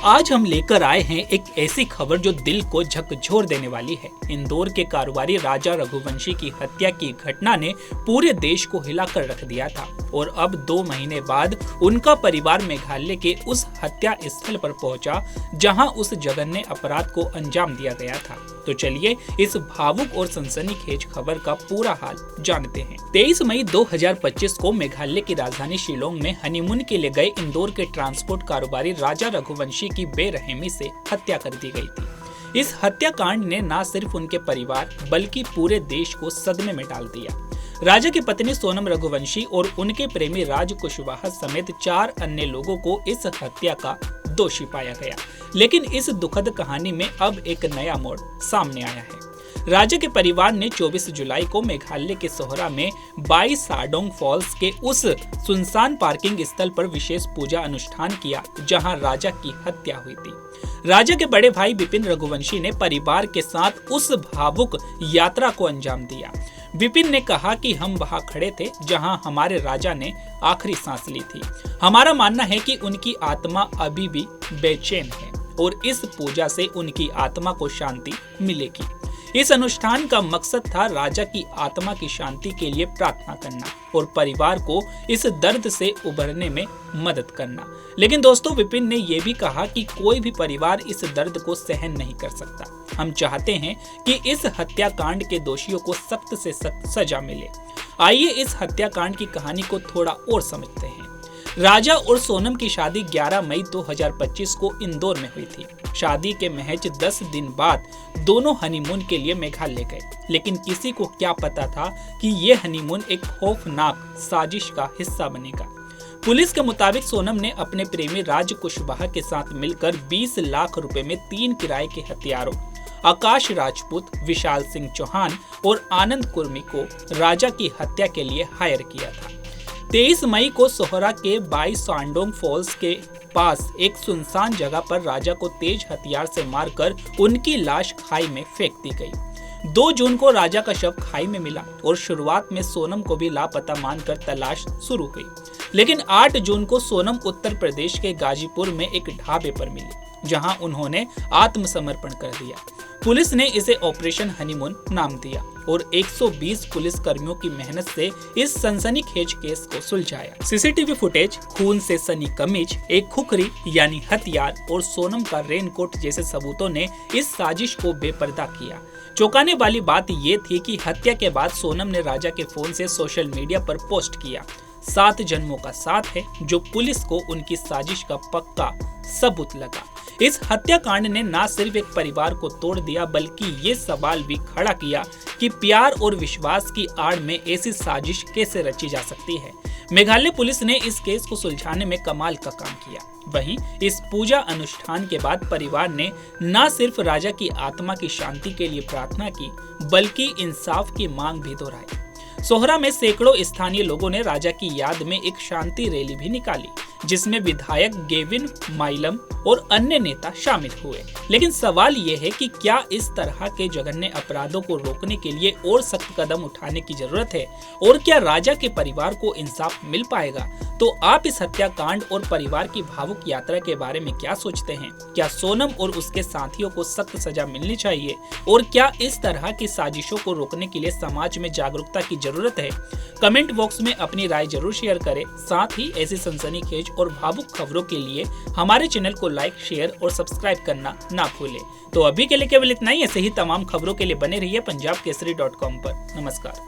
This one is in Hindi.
आज हम लेकर आए हैं एक ऐसी खबर जो दिल को झकझोर देने वाली है। इंदौर के कारोबारी राजा रघुवंशी की हत्या की घटना ने पूरे देश को हिलाकर रख दिया था और अब 2 महीने बाद उनका परिवार मेघालय के उस हत्या स्थल पर पहुंचा जहां उस जघन्य अपराध को अंजाम दिया गया था। तो चलिए इस भावुक और सनसनीखेज खबर का पूरा हाल जानते हैं। 23 मई 2025 को मेघालय की राजधानी शिलोंग में हनीमून के लिए गए इंदौर के ट्रांसपोर्ट कारोबारी राजा रघुवंशी की बेरहमी से हत्या कर दी गई थी। इस हत्याकांड ने न सिर्फ उनके परिवार बल्कि पूरे देश को सदमे में डाल दिया। राजा की पत्नी सोनम रघुवंशी और उनके प्रेमी राज कुशवाहा समेत 4 अन्य लोगों को इस हत्या का दोषी पाया गया। लेकिन इस दुखद कहानी में अब एक नया मोड़ सामने आया है। राजा के परिवार ने 24 जुलाई को मेघालय के सोहरा में बाई साडोंग फॉल्स के उस सुनसान पार्किंग स्थल पर विशेष पूजा अनुष्ठान किया जहां राजा की हत्या हुई थी। राजा के बड़े भाई विपिन रघुवंशी ने परिवार के साथ उस भावुक यात्रा को अंजाम दिया। विपिन ने कहा कि हम वहां खड़े थे जहां हमारे राजा ने आखिरी सांस ली थी। हमारा मानना है कि उनकी आत्मा अभी भी बेचैन है और इस पूजा से उनकी आत्मा को शांति मिलेगी। इस अनुष्ठान का मकसद था राजा की आत्मा की शांति के लिए प्रार्थना करना और परिवार को इस दर्द से उबरने में मदद करना। लेकिन दोस्तों, विपिन ने यह भी कहा कि कोई भी परिवार इस दर्द को सहन नहीं कर सकता। हम चाहते हैं कि इस हत्याकांड के दोषियों को सख्त से सख्त सजा मिले। आइए इस हत्याकांड की कहानी को थोड़ा और समझते हैं। राजा और सोनम की शादी 11 मई 2025 को इंदौर में हुई थी। शादी के महज 10 दिन बाद दोनों हनीमून के लिए मेघालय गए। लेकिन किसी को क्या पता था कि ये हनीमून एक खौफनाक साजिश का हिस्सा बनेगा। पुलिस के मुताबिक सोनम ने अपने प्रेमी राज कुशवाहा के साथ मिलकर 20 लाख रुपए में 3 किराए के हथियारों आकाश राजपूत, विशाल सिंह चौहान और आनंद कुर्मी को राजा की हत्या के लिए हायर किया था। 23 मई को सोहरा के बाई साडोंग फॉल्स के पास एक सुनसान जगह पर राजा को तेज हथियार से मारकर उनकी लाश खाई में फेंक दी गई। 2 जून को राजा का शव खाई में मिला और शुरुआत में सोनम को भी लापता मानकर तलाश शुरू हुई। लेकिन 8 जून को सोनम उत्तर प्रदेश के गाजीपुर में एक ढाबे पर मिली जहां उन्होंने आत्मसमर्पण कर दिया। पुलिस ने इसे ऑपरेशन हनीमून नाम दिया और 120 पुलिस कर्मियों की मेहनत से इस सनसनीखेज केस को सुलझाया। सीसीटीवी फुटेज, खून से सनी कमीज, एक खुखरी यानी हथियार और सोनम का रेनकोट जैसे सबूतों ने इस साजिश को बेपर्दा किया। चौंकाने वाली बात ये थी कि हत्या के बाद सोनम ने राजा के फोन से सोशल मीडिया पर पोस्ट किया, 7 जन्मों का साथ है, जो पुलिस को उनकी साजिश का पक्का सबूत लगा। इस हत्याकांड ने न सिर्फ एक परिवार को तोड़ दिया बल्कि ये सवाल भी खड़ा किया कि प्यार और विश्वास की आड़ में ऐसी साजिश कैसे रची जा सकती है। मेघालय पुलिस ने इस केस को सुलझाने में कमाल का काम किया। वहीं इस पूजा अनुष्ठान के बाद परिवार ने न सिर्फ राजा की आत्मा की शांति के लिए प्रार्थना की बल्कि इंसाफ की मांग भी दोहराई। सोहरा में सैकड़ों स्थानीय लोगों ने राजा की याद में एक शांति रैली भी निकाली जिसमें विधायक गेविन माइलम और अन्य नेता शामिल हुए। लेकिन सवाल ये है कि क्या इस तरह के जघन्य अपराधों को रोकने के लिए और सख्त कदम उठाने की जरूरत है और क्या राजा के परिवार को इंसाफ मिल पाएगा? तो आप इस हत्याकांड और परिवार की भावुक यात्रा के बारे में क्या सोचते हैं? क्या सोनम और उसके साथियों को सख्त सजा मिलनी चाहिए और क्या इस तरह की साजिशों को रोकने के लिए समाज में जागरूकता की जरूरत है? कमेंट बॉक्स में अपनी राय जरूर शेयर करें। साथ ही ऐसी सनसनीखेज और भावुक खबरों के लिए हमारे चैनल को लाइक, शेयर और सब्सक्राइब करना ना भूलें। तो अभी के लिए केवल इतना ही। ऐसे ही तमाम खबरों के लिए बने रहिए punjabkesari.com पर। नमस्कार।